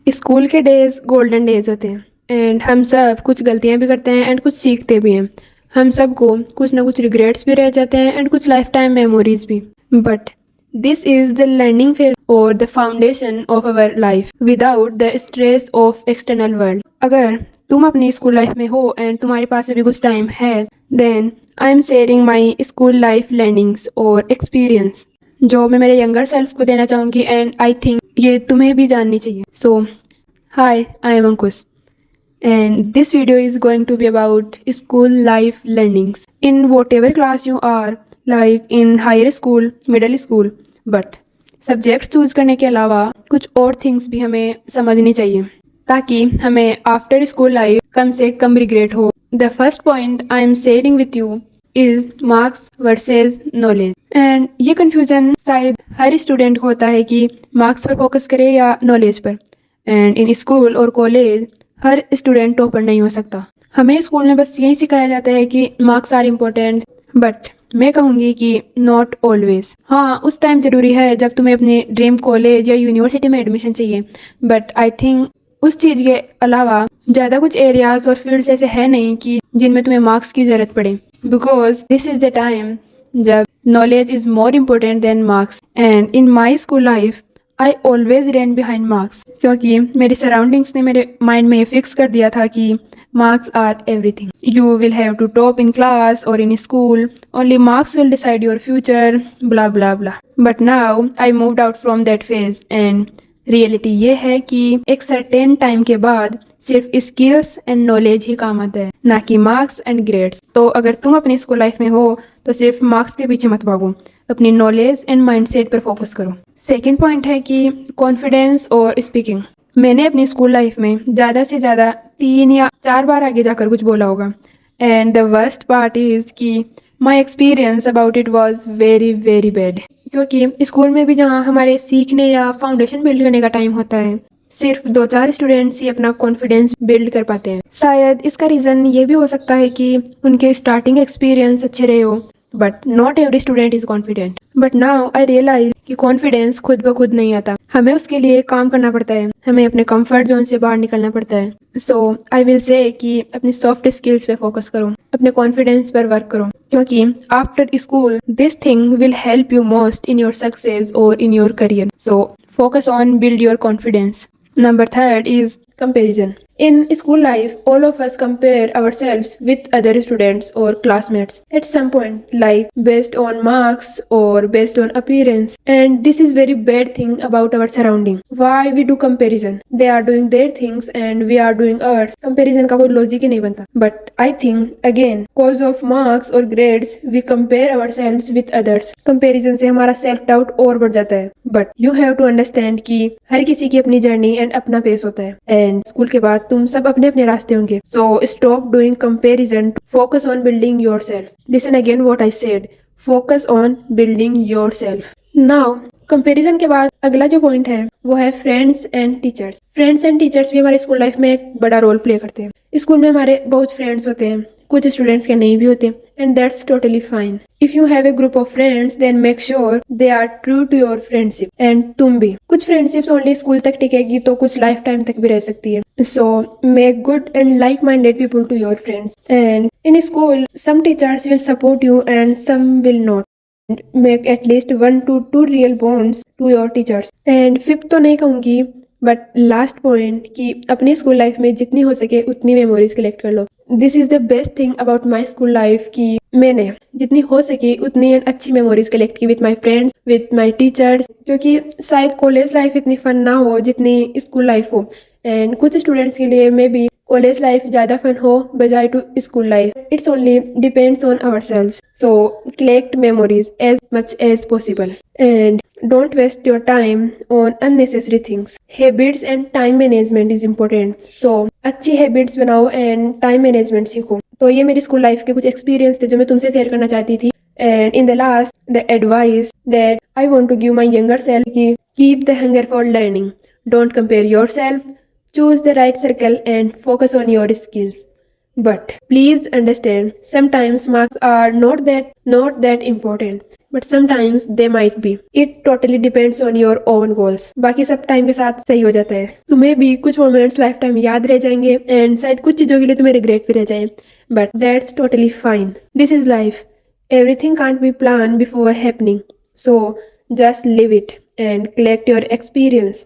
School के days golden days होते हैं एंड हम सब कुछ गलतियां भी करते हैं एंड कुछ सीखते भी हैं। हम सबको कुछ ना कुछ रिग्रेट्स भी रह जाते हैं एंड कुछ लाइफ टाइम मेमोरीज भी। But this is the learning phase और the foundation of our life without the stress of external world. अगर तुम अपनी स्कूल लाइफ में हो एंड तुम्हारे पास अभी कुछ टाइम है, then I am sharing my school life learnings और एक्सपीरियंस जो मैं मेरे यंगर सेल्फ को देना चाहूँगी एंड आई थिंक ये तुम्हें भी जाननी चाहिए। सो hi, I am Ankush, and this video is going to be about school life learnings in whatever class you are, like in higher school, middle school, but subjects choose करने के अलावा कुछ और थिंग्स भी हमें समझनी चाहिए ताकि हमें आफ्टर स्कूल लाइफ कम से कम रिग्रेट हो। The first point I am sharing with you is marks versus knowledge. And ये कंफ्यूजन शायद हर स्टूडेंट को होता है कि मार्क्स पर फोकस करे या नॉलेज पर। एंड इन स्कूल और कॉलेज हर स्टूडेंट टॉपर नहीं हो सकता। हमें स्कूल में बस यही सिखाया जाता है कि मार्क्स आर इम्पोर्टेंट, बट मैं कहूँगी कि नॉट ऑलवेज। हाँ, उस टाइम जरूरी है जब तुम्हें अपने ड्रीम कॉलेज या यूनिवर्सिटी में एडमिशन चाहिए, बट आई थिंक उस चीज़ के अलावा ज़्यादा कुछ एरियाज और फील्ड्स ऐसे है नहीं कि जिनमें तुम्हें मार्क्स की ज़रूरत पड़े, because this is the time जब knowledge is more important than marks. And in my school life I always run behind marks, क्योंकि मेरी सराउंडिंग्स ने मेरे माइंड में ये फिक्स कर दिया था कि marks are everything. You will have to top in class और in school, only marks will decide your future, blah blah blah. But now I moved out from that phase and reality ये है कि एक certain time के बाद सिर्फ skills and knowledge ही काम आता है, ना कि मार्क्स एंड ग्रेड्स। तो अगर तुम अपनी स्कूल लाइफ में हो तो सिर्फ मार्क्स के पीछे मत भागो, अपनी नॉलेज एंड माइंडसेट पर फोकस करो। सेकेंड पॉइंट है कि कॉन्फिडेंस और स्पीकिंग। मैंने अपनी स्कूल लाइफ में ज़्यादा से ज़्यादा 3 या 4 बार आगे जाकर कुछ बोला होगा, and the worst part is कि my experience about it was very very bad. क्योंकि स्कूल में भी जहाँ हमारे सीखने या फाउंडेशन बिल्ड करने का टाइम होता है, सिर्फ 2-4 स्टूडेंट्स ही अपना कॉन्फिडेंस बिल्ड कर पाते हैं। शायद इसका रीज़न ये भी हो सकता है कि उनके स्टार्टिंग एक्सपीरियंस अच्छे रहे हो, but not every student is confident. But now I realise कि कॉन्फिडेंस खुद ब खुद नहीं आता, हमें उसके लिए काम करना पड़ता है, हमें अपने कंफर्ट जोन से बाहर निकलना पड़ता है। सो आई विल से कि अपनी सॉफ्ट स्किल्स पे फोकस करो, अपने कॉन्फिडेंस पर वर्क करो, क्योंकि after school this thing will help you most in your success और in your career. So focus on build your confidence. Number third is comparison. In school life, all of us compare ourselves with other students or classmates at some point, like based on marks or based on appearance. And this is very bad thing about our surrounding. Why we do comparison? They are doing their things and we are doing ours. Comparison का कोई logic ही नहीं बनता. But I think again, cause of marks or grades, we compare ourselves with others. Comparison से हमारा self doubt और बढ़ जाता है. But you have to understand कि हर किसी की अपनी जर्नी एंड अपना पेस होता है, एंड स्कूल के बाद तुम सब अपने अपने रास्ते होंगे। So stop doing comparison, focus on building yourself. Listen again what I said, focus on building yourself. Now comparison के बाद अगला जो पॉइंट है वो है friends and teachers. Friends and teachers भी हमारे स्कूल लाइफ में एक बड़ा रोल प्ले करते हैं। स्कूल में हमारे बहुत फ्रेंड्स होते हैं, कुछ स्टूडेंट्स के नहीं भी होते, and that's totally fine. If you have a group of friends then make sure they are true to your friendship. And तुम भी, कुछ फ्रेंडशिप्स ओनली स्कूल तक टिकेगी तो कुछ लाइफ टाइम तक भी रह सकती है। So make good and like minded people to your friends. And in school some teachers will support you and some will not. Make at least 1 to 2 real bonds to your teachers. And fifth तो नहीं कहूँगी, but last point कि अपनी school life में जितनी हो सके उतनी मेमोरीज कलेक्ट कर लो. This is the best thing about my school life कि मैंने जितनी हो सके उतनी अच्छी मेमोरीज कलेक्ट की with my friends, with my teachers. क्योंकि शायद कॉलेज लाइफ इतनी फन ना हो जितनी स्कूल लाइफ हो, एंड कुछ स्टूडेंट्स के लिए मे बी कॉलेज लाइफ ज़्यादा फन हो बजाय to school life. It's only depends on ourselves. So collect memories as much as possible and don't waste your time on unnecessary things. Habits and time management is important. So अच्छी habits बनाओ and time management सीखो. तो ये मेरी school life के कुछ experience थे जो मैं तुमसे शेयर करना चाहती थी. And in the last, the advice that I want to give my younger self कि keep the hunger for learning. Don't compare yourself. Choose the right circle and focus on your skills. But please understand, sometimes marks are not that important, but sometimes they might be. It totally depends on your own goals. बाकी सब time के साथ सही हो जाता है. तुम्हें भी कुछ मोमेंट्स लाइफ टाइम याद रह जाएंगे एंड शायद कुछ चीज़ों के लिए तुम्हें रिग्रेट भी रह जाए. But that's totally fine. This is life. Everything can't be planned before happening. So just live it and collect your experience.